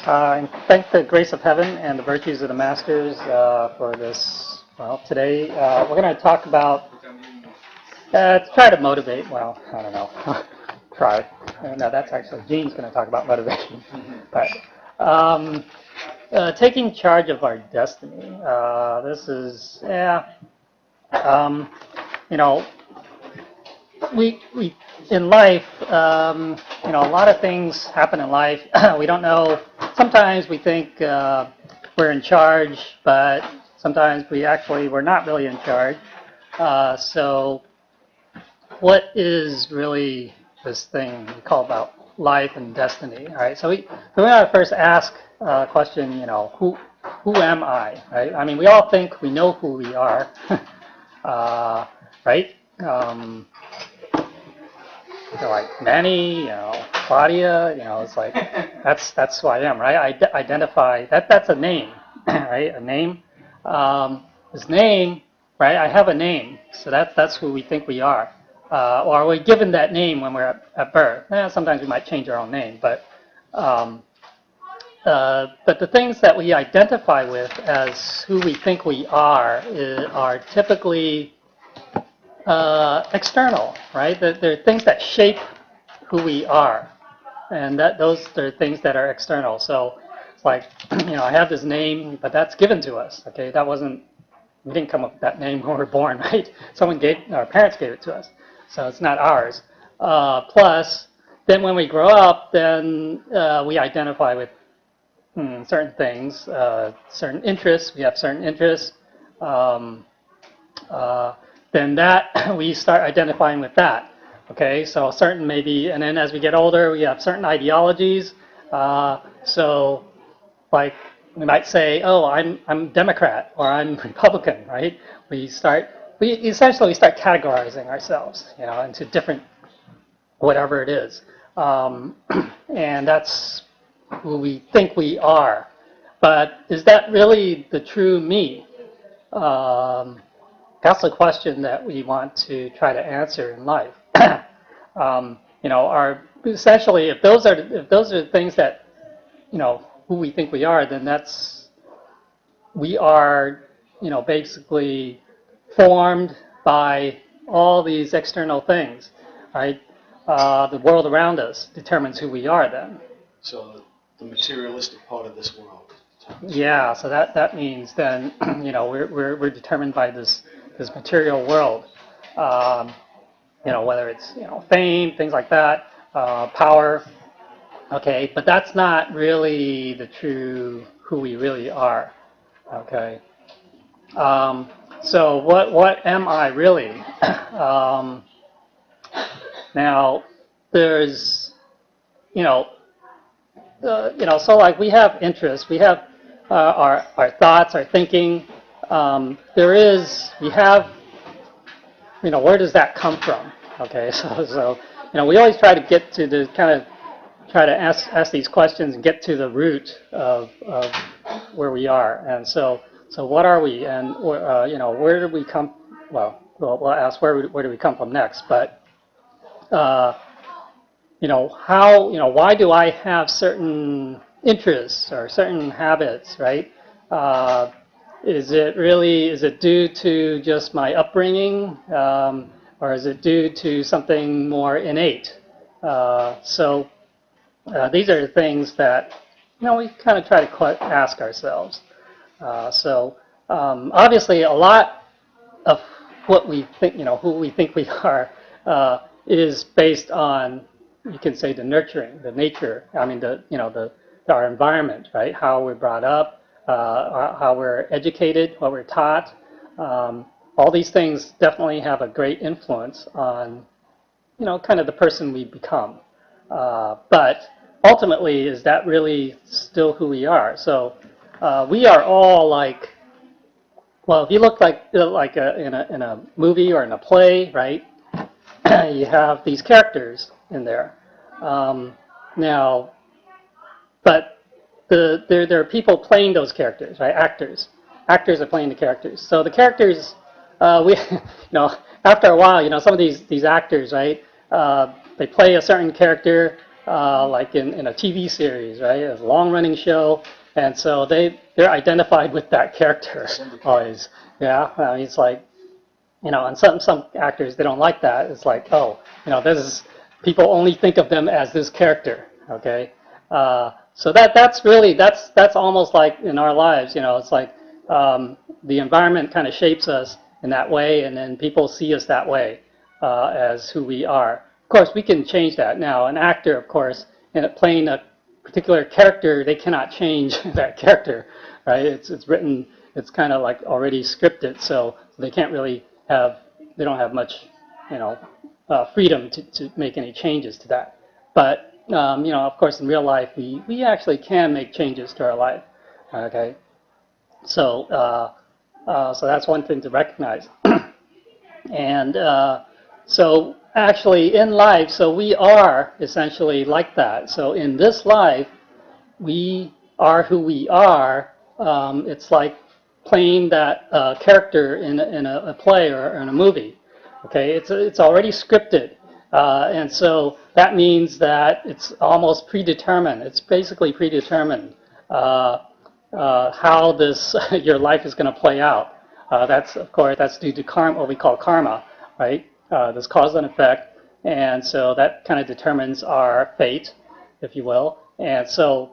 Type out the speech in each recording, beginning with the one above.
And thank the grace of heaven and the virtues of the masters for this. Well, today we're going to talk about, try to motivate, well, I don't know, try. No, that's actually, Gene's going to talk about motivation. But taking charge of our destiny. This is, you know, we in life, a lot of things happen in life. We don't know. Sometimes we think we're in charge, but sometimes we're not really in charge. So, what is really this thing we call about life and destiny? All right. So we want to first ask a question. Who am I? Right. I mean, we all think we know who we are, right? Like Manny, Claudia, it's like that's who I am, right? I identify that's a name, right? A name. This name, right? I have a name, so that's who we think we are, or we're given that name when we're at birth. Sometimes we might change our own name, but the things that we identify with as who we think we are typically external, right? They're things that shape who we are, and those are things that are external. So it's like, I have this name, but that's given to us. Okay, we didn't come up with that name when we were born, right? Our parents gave it to us, so it's not ours. Plus, then when we grow up, then we identify with certain things, certain interests. We have certain interests. Then that we start identifying with that. Okay, so certain maybe, and then as we get older, we have certain ideologies. So, like we might say, oh, I'm Democrat or I'm Republican, right? We essentially start categorizing ourselves, into different whatever it is, and that's who we think we are. But is that really the true me? That's the question that we want to try to answer in life. Essentially, if those are the things that, who we think we are, then we are, basically formed by all these external things, right? The world around us determines who we are then. So the materialistic part of this world. Yeah, so that means then, we're determined by this material world, whether it's fame, things like that, power. Okay, but that's not really the true who we really are. Okay. So what am I really? Now there's so like we have interests, we have our thoughts, our thinking. We have, where does that come from? Okay, so we always try to get to try to ask these questions and get to the root of where we are. And so what are we? And where did we come? Well, we'll ask where do we come from next? But why do I have certain interests or certain habits, right? Is it due to just my upbringing, or is it due to something more innate? These are the things that we kind of try to ask ourselves. Obviously, a lot of what we think, who we think we are, is based on, you can say, the nurturing, the nature. I mean, our environment, right? How we're brought up. How we're educated, what we're taught. All these things definitely have a great influence on, kind of the person we become. But ultimately, is that really still who we are? So we are all like, well, if you look like in a movie or in a play, right? You have these characters in there. But there are people playing those characters, right? Actors are playing the characters. So the characters, after a while, some of these actors, right? They play a certain character, like in a TV series, right? It's a long-running show, and so they're identified with that character always. Yeah, I mean, it's like, and some actors, they don't like that. It's like, oh, this is, people only think of them as this character. Okay, so that's almost like in our lives. It's like the environment kind of shapes us in that way, and then people see us that way as who we are. Of course, we can change that now. An actor, of course, in playing a particular character, they cannot change that character, right? It's written. It's kind of like already scripted, so they can't really they don't have much, freedom to make any changes to that. But, of course, in real life, we actually can make changes to our life, okay? So, so that's one thing to recognize. And so actually in life, so we are essentially like that. So in this life, we are who we are. It's like playing that character in a play or in a movie. Okay, it's already scripted, and so that means that it's almost predetermined. It's basically predetermined how this your life is going to play out. That's, of course, that's due to karma, what we call karma, right? This cause and effect, and so that kind of determines our fate, if you will. And so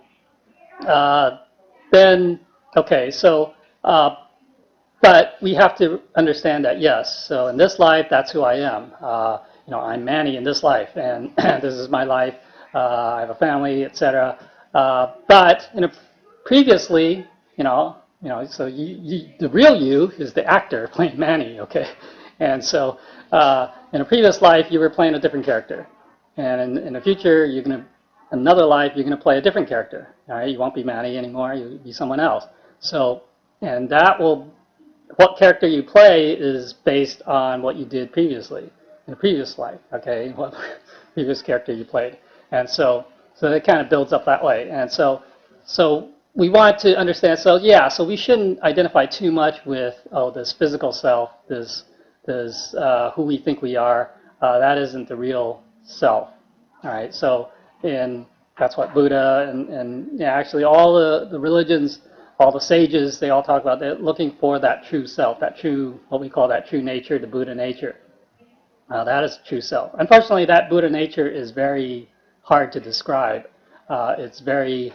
then, okay, so. But we have to understand that, yes, so in this life, that's who I am. I'm Manny in this life, and this is my life. I have a family, etc. But previously, so the real you is the actor playing Manny, okay? And so in a previous life, you were playing a different character. And in the future, another life, you're going to play a different character. All right? You won't be Manny anymore, you'll be someone else. So, and what character you play is based on what you did previously, in a previous life, okay, what previous character you played. And so it kind of builds up that way. And so we want to understand, so we shouldn't identify too much with, this physical self, this who we think we are. That isn't the real self, all right? So that's what Buddha and actually all the religions, all the sages, they all talk about, they're looking for that true self, that true, what we call that true nature, the Buddha nature. That is true self. Unfortunately, that Buddha nature is very hard to describe. It's very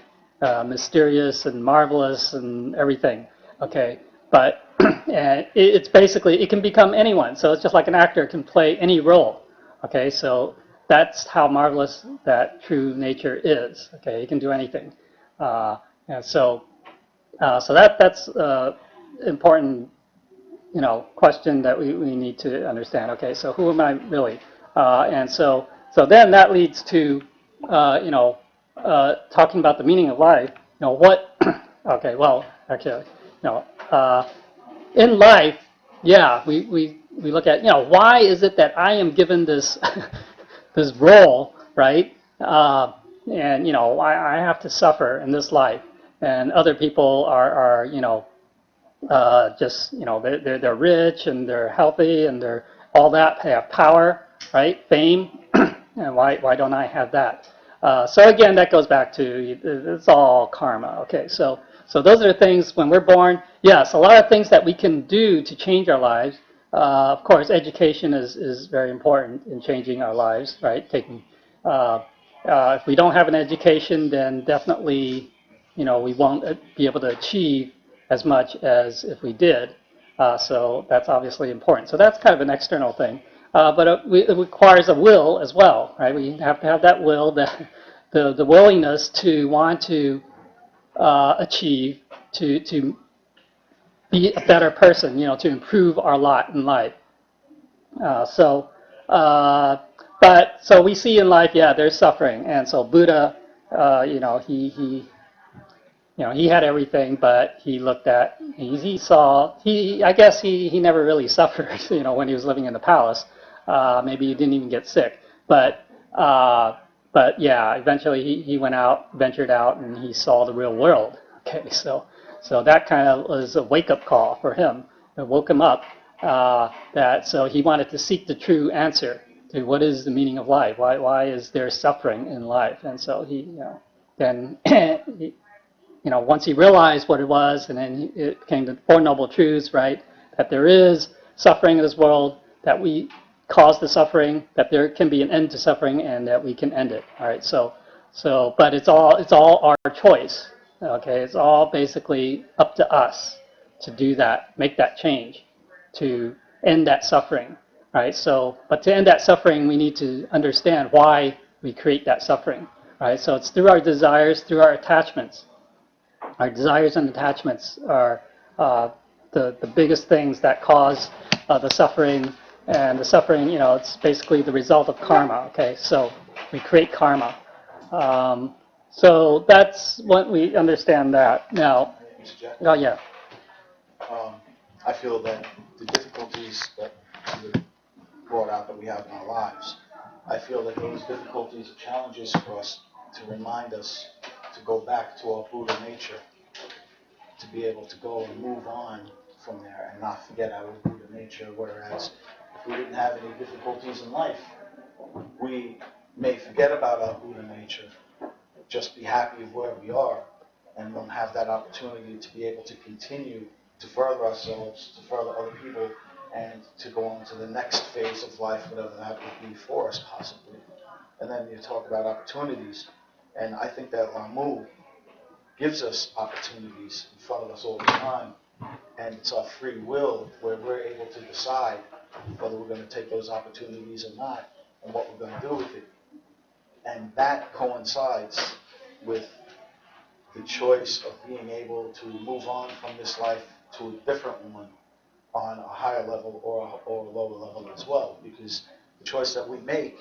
mysterious and marvelous and everything, okay? But it's basically, it can become anyone. So it's just like an actor can play any role, okay? So that's how marvelous that true nature is, okay? It can do anything. And so that's important, question that we need to understand. Okay, so who am I really? And so then that leads to, talking about the meaning of life. What? Okay, well, actually, in life, we look at, why is it that I am given this this role, right? And I have to suffer in this life. And other people are just, they're rich and they're healthy and they're all that, they have power, right? Fame, and why don't I have that? So again, that goes back to, it's all karma, okay? So those are the things when we're born. Yes, a lot of things that we can do to change our lives. Of course, education is very important in changing our lives, right? If we don't have an education, then definitely, we won't be able to achieve as much as if we did. So that's obviously important. So that's kind of an external thing. But it requires a will as well, right? We have to have that will, the willingness to want to achieve, to be a better person, to improve our lot in life. So we see in life, there's suffering. And so Buddha, he had everything, but he looked at, I guess he never really suffered, when he was living in the palace. Maybe he didn't even get sick. But eventually he went out, ventured out, and he saw the real world. Okay, so that kind of was a wake-up call for him. It woke him up so he wanted to seek the true answer to what is the meaning of life? Why is there suffering in life? And so he, then, once he realized what it was, and then it became the Four Noble Truths, right? That there is suffering in this world, that we cause the suffering, that there can be an end to suffering, and that we can end it. All right. But it's all our choice. Okay. It's all basically up to us to do that, make that change, to end that suffering. Right. So, but to end that suffering, we need to understand why we create that suffering. Right. So it's through our desires, through our attachments. Our desires and attachments are the biggest things that cause the suffering. And the suffering, it's basically the result of karma. Okay, so we create karma. So that's what we understand that. Now, Mr. Jack? oh yeah. I feel that the difficulties that you brought out that we have in our lives, I feel that those difficulties are challenges for us to remind us to go back to our Buddha nature, to be able to go and move on from there and not forget our Buddha nature, whereas if we didn't have any difficulties in life, we may forget about our Buddha nature, just be happy of where we are, and won't have that opportunity to be able to continue to further ourselves, to further other people, and to go on to the next phase of life, whatever that would be for us possibly. And then you talk about opportunities, and I think that Ramu gives us opportunities in front of us all the time, and it's our free will where we're able to decide whether we're going to take those opportunities or not, and what we're going to do with it. And that coincides with the choice of being able to move on from this life to a different one on a higher level or a lower level as well, because the choice that we make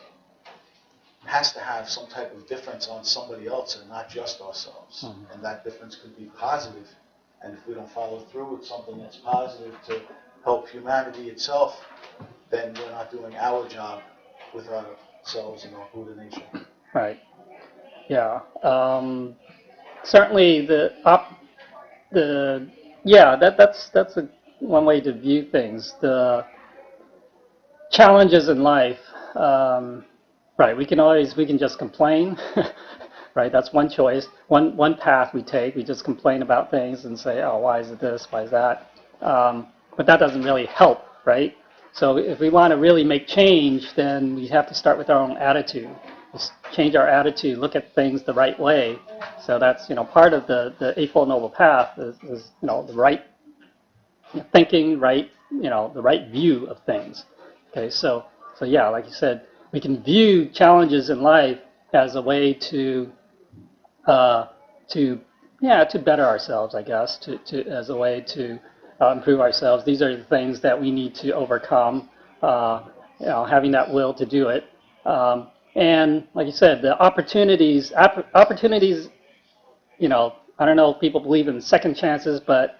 has to have some type of difference on somebody else and not just ourselves. Mm-hmm. And that difference could be positive. And if we don't follow through with something that's positive to help humanity itself, then we're not doing our job with ourselves and our Buddha nature. Right. Yeah. Certainly that's one way to view things. The challenges in life, right? We can just complain, right? That's one choice. One path we take. We just complain about things and say, oh, why is it this? Why is that? But that doesn't really help, right? So if we want to really make change, then we have to start with our own attitude. Just change our attitude, look at things the right way. So that's, part of the Eightfold Noble Path is the right thinking, right, the right view of things. Okay, so yeah, like you said, we can view challenges in life as a way to better ourselves, I guess, as a way to improve ourselves. These are the things that we need to overcome, having that will to do it. And like you said, the opportunities, I don't know if people believe in second chances, but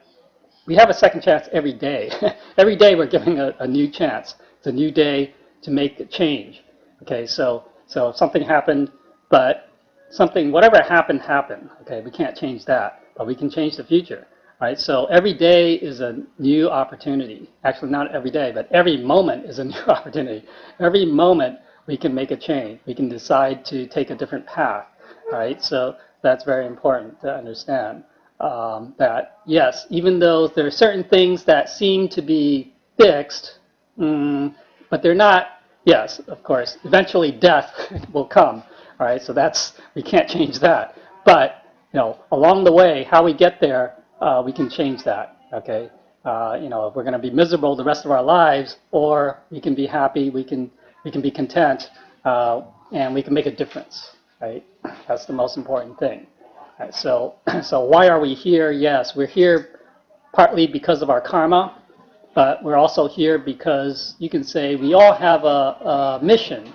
we have a second chance every day. Every day we're giving a new chance. It's a new day to make a change. Okay, so if something happened, but whatever happened. Okay, we can't change that, but we can change the future. Right? So every day is a new opportunity. Actually, not every day, but every moment is a new opportunity. Every moment we can make a change. We can decide to take a different path. Right? So that's very important to understand. That yes, even though there are certain things that seem to be fixed, but they're not. Yes, of course, eventually death will come. All right, so we can't change that. But along the way, how we get there, we can change that. Okay, if we're going to be miserable the rest of our lives, or we can be happy, we can be content, and we can make a difference. Right, that's the most important thing. Right, so why are we here? Yes, we're here partly because of our karma, but we're also here because you can say we all have a mission,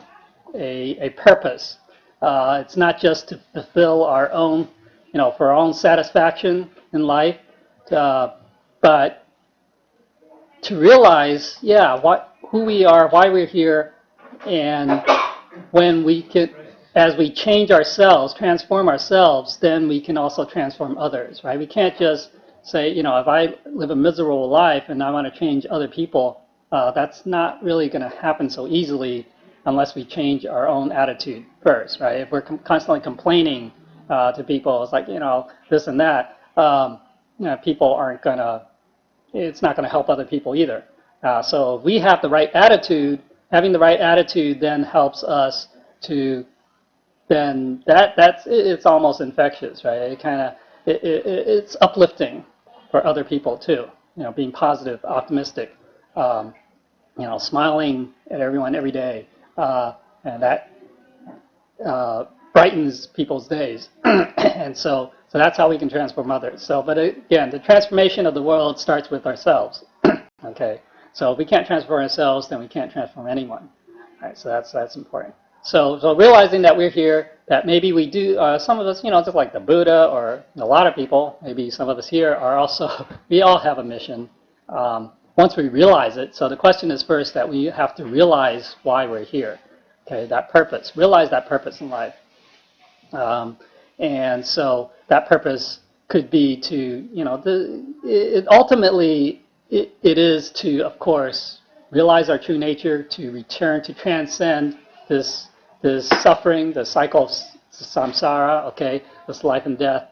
a purpose. It's not just to fulfill our own, for our own satisfaction in life, but to realize, who we are, why we're here, and when we can. As we change ourselves, transform ourselves, then we can also transform others, right? We can't just say, if I live a miserable life and I want to change other people, that's not really going to happen so easily unless we change our own attitude first, right? If we're constantly complaining to people, it's like, this and that, people aren't gonna, it's not gonna help other people either. So if we have the right attitude, having the right attitude then helps us to, then it's almost infectious, right? It kind of, it's uplifting for other people too. Being positive, optimistic, smiling at everyone every day, and that brightens people's days. And so that's how we can transform others. So, but again, the transformation of the world starts with ourselves. Okay, so if we can't transform ourselves, then we can't transform anyone. All right, so that's important. So realizing that we're here, that maybe we do, some of us, just like the Buddha or a lot of people, maybe some of us here are also, we all have a mission. Once we realize it, so the question is first that we have to realize why we're here. Okay, that purpose, realize that purpose in life. And so that purpose could be to, ultimately it is to, of course, realize our true nature, to return, to transcend this suffering, the cycle of samsara, okay, this life and death,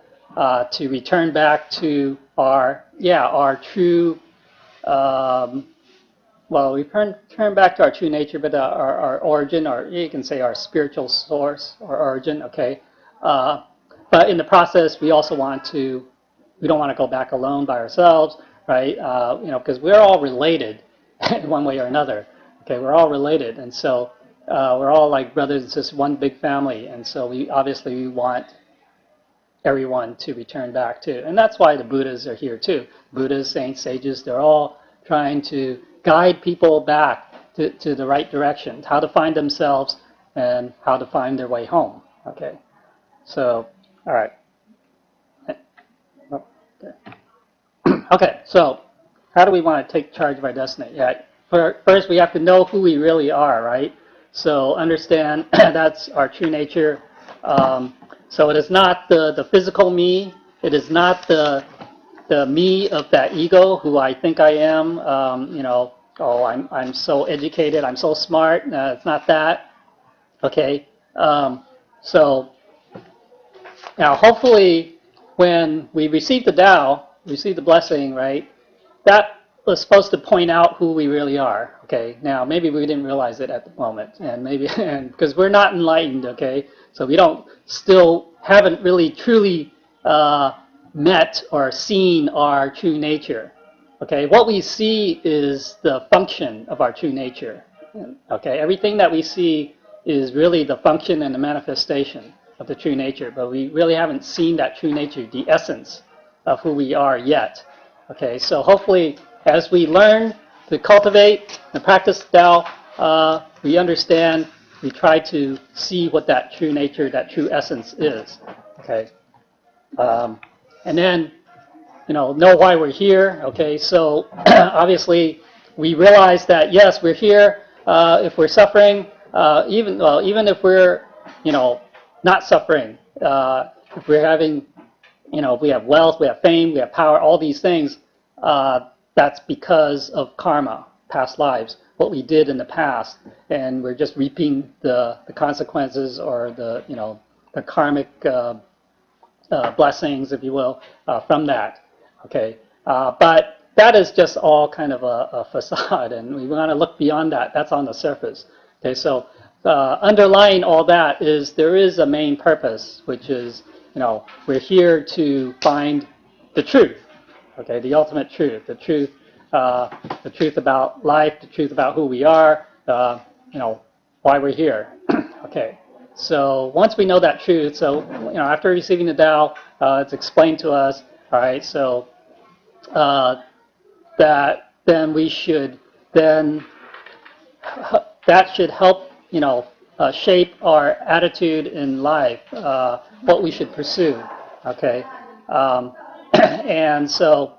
to return back to our true, we turn back to our true nature, but our origin, or you can say our spiritual source or origin, okay. But in the process, we also we don't want to go back alone by ourselves, right? Because we're all related in one way or another. Okay, we're all related, and so we're all like brothers and sisters, one big family, and so we want everyone to return back to. And that's why the Buddhas are here too. Buddhas, saints, sages, they're all trying to guide people back to the right direction, how to find themselves and how to find their way home. Okay, so, all right. Okay, so how do we want to take charge of our destiny? Yeah, first we have to know who we really are, right? So understand that's our true nature. So it is not the physical me. It is not the me of that ego who I think I am. I'm so educated. I'm so smart. It's not that. Okay. So now hopefully when we receive the Tao, receive the blessing, right? That was supposed to point out who we really are. Okay. Now maybe we didn't realize it at the moment, and maybe because we're not enlightened. Okay. So we haven't really truly met or seen our true nature. Okay, what we see is the function of our true nature. Okay, everything that we see is really the function and the manifestation of the true nature, but we really haven't seen that true nature, the essence of who we are yet. Okay, so hopefully as we learn to cultivate and practice Tao, we understand, we try to see what that true nature, that true essence is. Okay, and then know why we're here. Okay, so obviously we realize that yes, we're here. If we're suffering, even if we're not suffering, if we're having if we have wealth, we have fame, we have power, all these things, that's because of karma, past lives, what we did in the past, and we're just reaping the consequences or the karmic blessings, if you will, from that. Okay, but that is just all kind of a facade, and we want to look beyond that. That's on the surface. Okay, so underlying all that is there is a main purpose, which is we're here to find the truth. Okay, the ultimate truth, the truth about life, the truth about who we are, why we're here. Okay, so once we know that truth, so after receiving the Tao, it's explained to us. All right, so that then we should that should help shape our attitude in life, what we should pursue. Okay, and so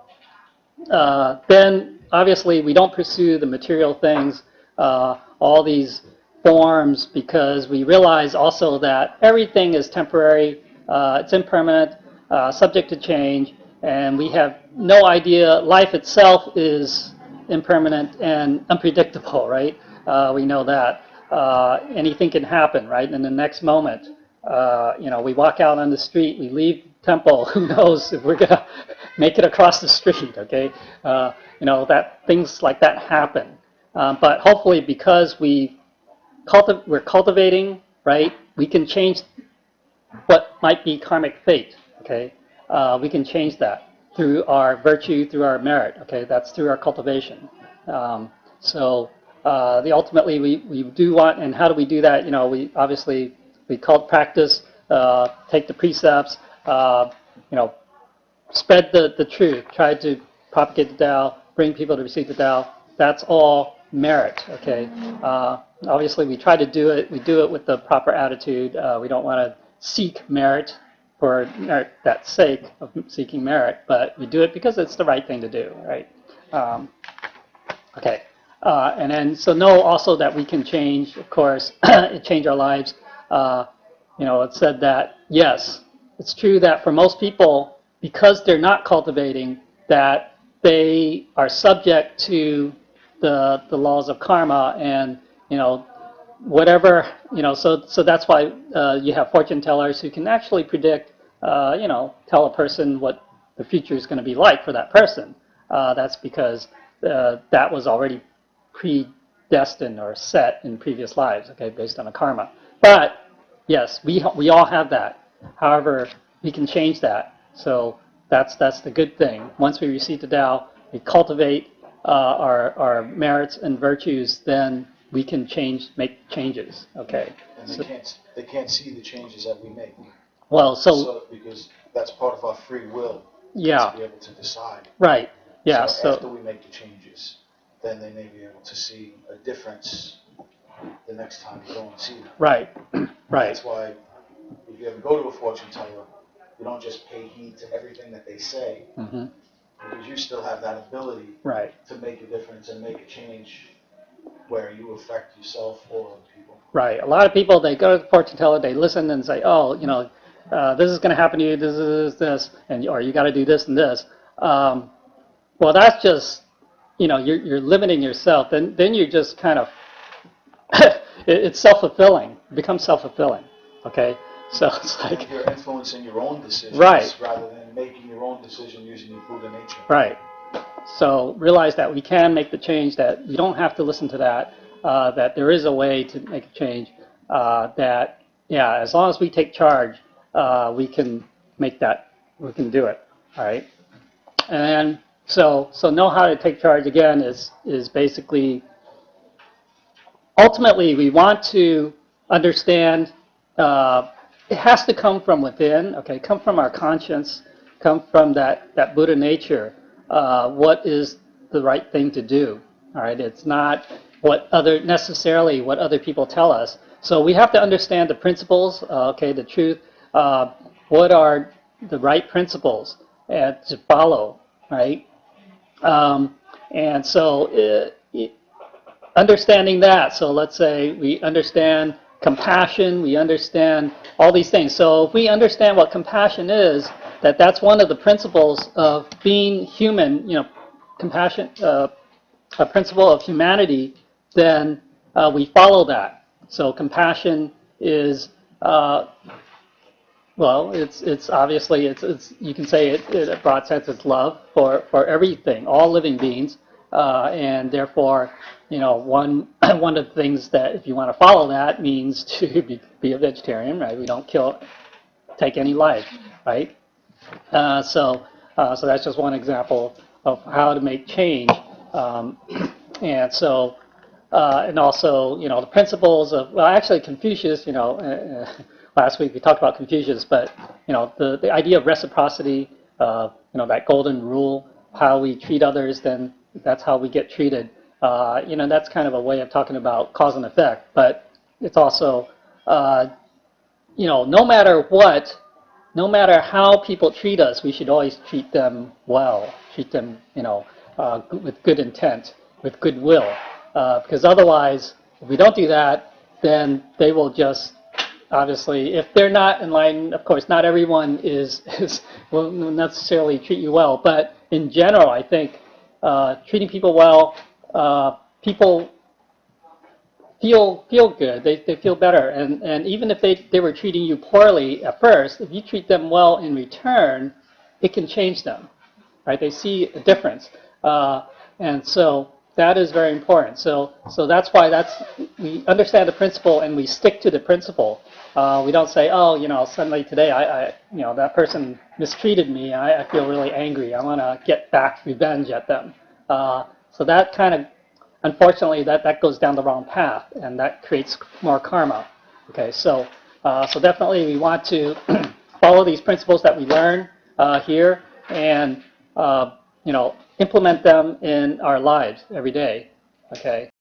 then obviously we don't pursue the material things, all these forms, because we realize also that everything is temporary, it's impermanent, subject to change, and we have no idea. Life itself is impermanent and unpredictable, right? We know that. anything can happen, right? In the next moment, we walk out on the street, we leave temple, who knows if we're gonna make it across the street, okay? That things like that happen. But hopefully, because we're cultivating, right, we can change what might be karmic fate, okay? We can change that through our virtue, through our merit, okay? That's through our cultivation. Ultimately, we do want, and how do we do that? We obviously, we practice, take the precepts, spread the truth, try to propagate the Tao, bring people to receive the Tao. That's all merit, okay? Obviously, we try to do it. We do it with the proper attitude. We don't want to seek merit for merit's sake of seeking merit, but we do it because it's the right thing to do, right? Okay. And then, so know also that we can change, of course, change our lives. It's said that, yes, it's true that for most people, because they're not cultivating, that they are subject to the laws of karma and, whatever, so that's why you have fortune tellers who can actually predict, tell a person what the future is going to be like for that person. That's because that was already predestined or set in previous lives, okay, based on the karma. But yes, we all have that. However, we can change that. So that's the good thing. Once we receive the Tao, we cultivate our merits and virtues, then we can make changes. Okay. And they can't see the changes that we make. Well, so because that's part of our free will. Yeah. To be able to decide. Right. Yeah. So after we make the changes, then they may be able to see a difference the next time you go and see them. Right. Right. That's why if you ever go to a fortune teller, you don't just pay heed to everything that they say, because you still have that ability to make a difference and make a change where you affect yourself or other people. Right. A lot of people, they go to the fortune teller, they listen and say, oh, this is going to happen to you, this, and or you got to do this and this. Well, that's just, you're limiting yourself. Then you're just kind of, it's self-fulfilling. It becomes self-fulfilling. Okay. So it's like and you're influencing your own decisions rather than making your own decision using your Buddha nature. Right. So realize that we can make the change, that you don't have to listen to that, that there is a way to make a change, that, yeah, as long as we take charge, we can make that, we can do it. All right. And so know how to take charge again is basically, ultimately we want to understand, it has to come from within, okay, come from our conscience, come from that Buddha nature, what is the right thing to do, all right? It's not necessarily what other people tell us. So we have to understand the principles, okay, the truth, what are the right principles to follow, right? And so understanding that, so let's say we understand compassion, we understand all these things. So if we understand what compassion is, that's one of the principles of being human, compassion, a principle of humanity, then we follow that. So compassion is, it's obviously, it's you can say it in a broad sense, it's love for everything, all living beings, and therefore, one of the things that if you want to follow that means to be a vegetarian, right? We don't take any life, right? So that's just one example of how to make change, and so and also the principles of actually Confucius, last week we talked about Confucius, but the idea of reciprocity, that golden rule, how we treat others, then that's how we get treated. That's kind of a way of talking about cause and effect, but it's also, no matter what, no matter how people treat us, we should always treat them well, treat them, with good intent, with goodwill, because otherwise, if we don't do that, then they will just, obviously, if they're not enlightened, of course, not everyone will necessarily treat you well, but in general, I think treating people well, people feel good. They feel better. And even if they were treating you poorly at first, if you treat them well in return, it can change them, right? They see a difference. And so that is very important. So that's why we understand the principle and we stick to the principle. We don't say, oh, suddenly today that person mistreated me. I feel really angry. I want to get back revenge at them. So that kind of, unfortunately, that goes down the wrong path, and that creates more karma. Okay, so definitely we want to follow these principles that we learn here, and implement them in our lives every day. Okay.